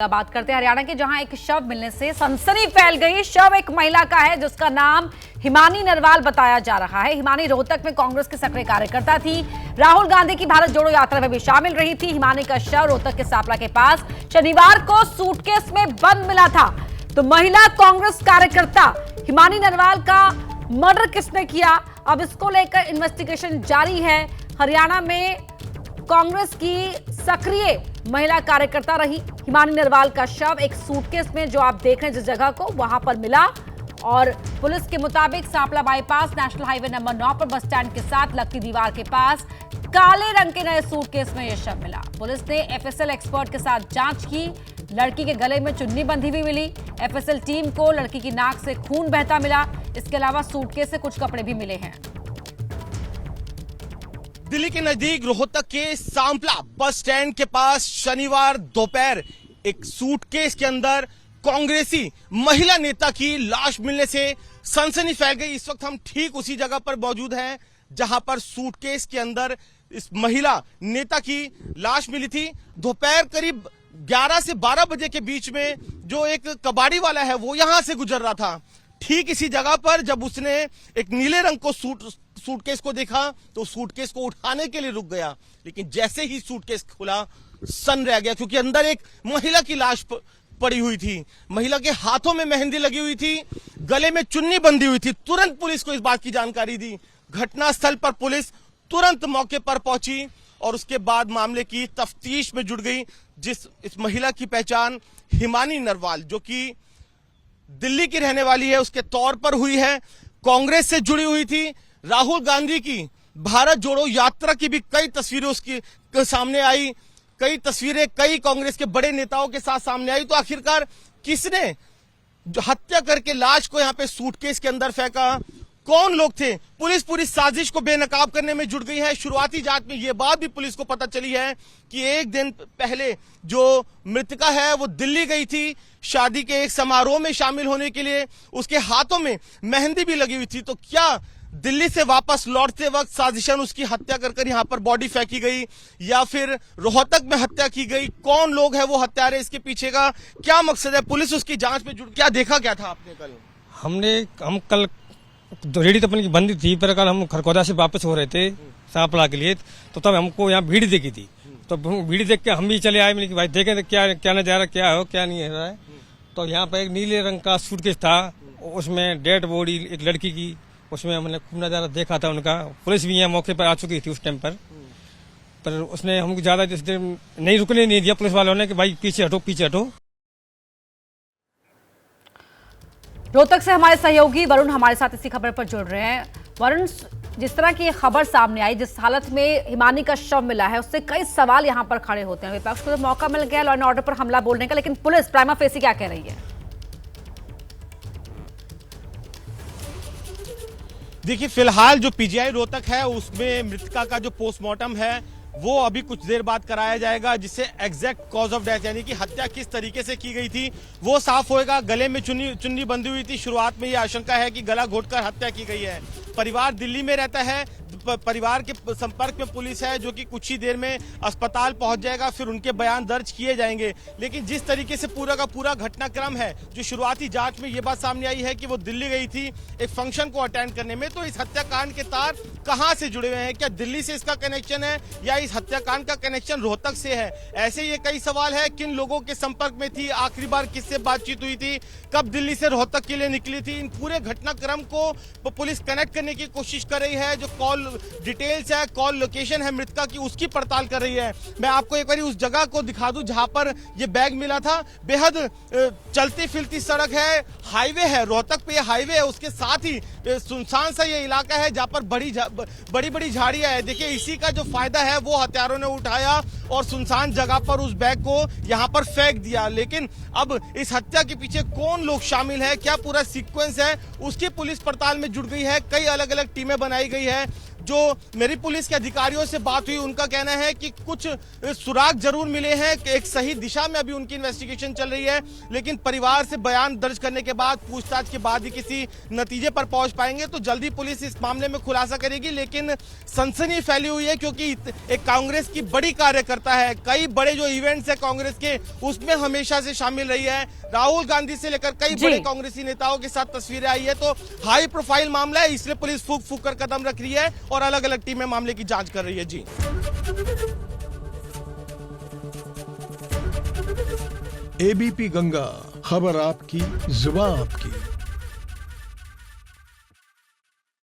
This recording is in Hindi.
बात करते हैं हरियाणा के, जहां एक शव मिलने से सनसनी फैल गई। शव एक महिला का है जिसका नाम हिमानी नरवाल बताया जा रहा है। हिमानी रोहतक में कांग्रेस की सक्रिय कार्यकर्ता थी। राहुल गांधी की भारत जोड़ो यात्रा में भी शामिल रही थी। हिमानी का शव रोहतक के सापला के पास शनिवार को सूटकेस में बंद मिला था। तो महिला कांग्रेस कार्यकर्ता हिमानी नरवाल का मर्डर किसने किया, अब इसको लेकर इन्वेस्टिगेशन जारी है। हरियाणा में कांग्रेस की सक्रिय महिला कार्यकर्ता रही हिमानी नरवाल का शव एक सूटकेस में, जो आप देख रहे हैं जिस जगह को, वहां पर मिला। और पुलिस के मुताबिक Sampla bypass national highway number 9 पर बस स्टैंड के साथ लगती दीवार के पास काले रंग के नए सूटकेस में यह शव मिला। पुलिस ने एफएसएल एक्सपर्ट के साथ जांच की। लड़की के गले में चुन्नी बंधी हुई मिली। एफएसएल टीम को लड़की की नाक से खून बहता मिला। इसके अलावा सूटकेस से कुछ कपड़े भी मिले हैं। दिल्ली के नजदीक रोहतक के सांपला बस स्टैंड के पास शनिवार दोपहर एक सूटकेस के अंदर कांग्रेसी महिला नेता की लाश मिलने से सनसनी फैल गई। इस वक्त हम ठीक उसी जगह पर मौजूद हैं जहां पर सूटकेस के अंदर इस महिला नेता की लाश मिली थी। दोपहर करीब 11 से 12 बजे के बीच में जो एक कबाड़ी वाला है वो यहां से गुजर रहा था। ठीक इसी जगह पर जब उसने एक नीले रंग को सूटकेस को देखा तो सूटकेस को उठाने के लिए रुक गया, लेकिन जैसे ही सूटकेस खुला सन रह गया, क्योंकि अंदर एक महिला की लाश पड़ी हुई थी। महिला के हाथों में मेहंदी लगी हुई थी, गले में चुन्नी बंधी हुई थी। तुरंत पुलिस को इस बात की जानकारी दी। घटनास्थल पर पुलिस तुरंत मौके पर पहुंची और उसके बाद मामले की तफ्तीश में जुट गई। इस महिला की पहचान हिमानी नरवाल, जो कि दिल्ली की रहने वाली है, उसके तौर पर हुई है। कांग्रेस से जुड़ी हुई थी। राहुल गांधी की भारत जोड़ो यात्रा की भी कई तस्वीरें उसकी सामने आई। कई तस्वीरें कई कांग्रेस के बड़े नेताओं के साथ सामने आई। तो आखिरकार किसने हत्या करके लाश को यहां पे सूटकेस के अंदर फेंका, कौन लोग थे? पुलिस पूरी साजिश को बेनकाब करने में जुट गई है। शुरुआती जांच में यह बात भी पुलिस को पता चली है कि एक दिन पहले जो मृतका है वो दिल्ली गई थी शादी के एक समारोह में शामिल होने के लिए। उसके हाथों में मेहंदी भी लगी हुई थी। तो क्या दिल्ली से वापस लौटते वक्त साजिशन उसकी हत्या कर यहां पर बॉडी फेंकी गई, या फिर रोहतक में हत्या की गई? कौन लोग है वो हत्यारे, इसके पीछे का क्या मकसद है? पुलिस उसकी जांच में जुट। क्या देखा क्या था आपने कल? हम कल रेडी तो अपनी बंदी थी, पर कल हम खरखौदा से वापस हो रहे थे सांपला के लिए, तो तब हमको यहाँ भीड़ देखी थी। तो भीड़ देख के हम भी चले आए, मैंने भाई देखें क्या नजारा क्या हो क्या नहीं है। तो यहाँ पर एक नीले रंग का सूटकेस था, उसमें डेड बॉडी एक लड़की की, उसमें हमने खूब नजारा देखा था उनका। पुलिस भी यहाँ मौके पर आ चुकी थी उस टाइम पर उसने हमको ज्यादा नहीं रुकने नहीं दिया पुलिस वालों ने कि भाई पीछे हटो पीछे हटो। रोहतक से हमारे सहयोगी वरुण हमारे साथ इसी खबर पर जुड़ रहे हैं। वरुण, जिस तरह की खबर सामने आई, जिस हालत में हिमानी का शव मिला है, उससे कई सवाल यहां पर खड़े होते हैं। विपक्ष को तो मौका मिल गया लॉ एंड ऑर्डर पर हमला बोलने का, लेकिन पुलिस प्राइमा फेसी क्या कह रही है? देखिए, फिलहाल जो पीजीआई रोहतक है उसमें मृतका का जो पोस्टमार्टम है वो अभी कुछ देर बाद कराया जाएगा, जिससे एग्जैक्ट कॉज ऑफ डेथ यानी कि हत्या किस तरीके से की गई थी वो साफ होएगा। गले में चुन्नी बंधी हुई थी। शुरुआत में ये आशंका है कि गला घोटकर हत्या की गई है। परिवार दिल्ली में रहता है, परिवार के संपर्क में पुलिस है, जो कि कुछ ही देर में अस्पताल पहुंच जाएगा, फिर उनके बयान दर्ज किए जाएंगे। लेकिन जिस तरीके से पूरा का पूरा घटनाक्रम है, जो शुरुआती जांच में ये बात सामने आई है कि वो दिल्ली गई थी एक फंक्शन को अटेंड करने में, तो इस हत्याकांड के तार कहां से जुड़े हुए हैं? क्या दिल्ली से इसका कनेक्शन है या इस हत्याकांड का कनेक्शन रोहतक से है? ऐसे ये कई सवाल है। किन लोगों के संपर्क में थी, आखिरी बार किससे बातचीत हुई थी, कब दिल्ली से रोहतक के लिए निकली थी? इन पूरे घटनाक्रम को पुलिस कनेक्ट करने की कोशिश कर रही है। जो कॉल डिटेल्स है, कॉल लोकेशन है मृतका की, उसकी पड़ताल कर रही है। मैं आपको एक बार उस जगह को दिखा दूं जहां पर ये बैग मिला था। बेहद चलती फिरती सड़क है, हाईवे है, रोहतक पे ये हाईवे है। उसके साथ ही सुनसान सा ये इलाका है जहां पर बड़ी बड़ी झाड़ियां है। देखिए, इसी का जो फायदा है वो हत्यारों ने उठाया और सुनसान जगह पर उस बैग को यहां पर फेंक दिया। लेकिन अब इस हत्या के पीछे कौन लोग शामिल है, क्या पूरा सीक्वेंस है, उसकी पुलिस पड़ताल में जुट गई है। कई अलग अलग टीमें बनाई गई है। जो मेरी पुलिस के अधिकारियों से बात हुई उनका कहना है कि कुछ सुराग जरूर मिले हैं, कि एक सही दिशा में अभी उनकी इन्वेस्टिगेशन चल रही है, लेकिन परिवार से बयान दर्ज करने के बाद, पूछताछ के बाद ही किसी नतीजे पर पहुंच पाएंगे। तो जल्दी पुलिस इस मामले में खुलासा करेगी, लेकिन सनसनी फैली हुई है क्योंकि एक कांग्रेस की बड़ी कार्यकर्ता है, कई बड़े जो इवेंट्स है कांग्रेस के उसमें हमेशा से शामिल रही है, राहुल गांधी से लेकर कई बड़े कांग्रेसी नेताओं के साथ तस्वीरें आई है। तो हाई प्रोफाइल मामला है, इसलिए पुलिस फूक फूक कर कदम रख रही है और अलग अलग टीमें मामले की जांच कर रही है। जी, एबीपी गंगा, खबर आपकी, जुबान आपकी।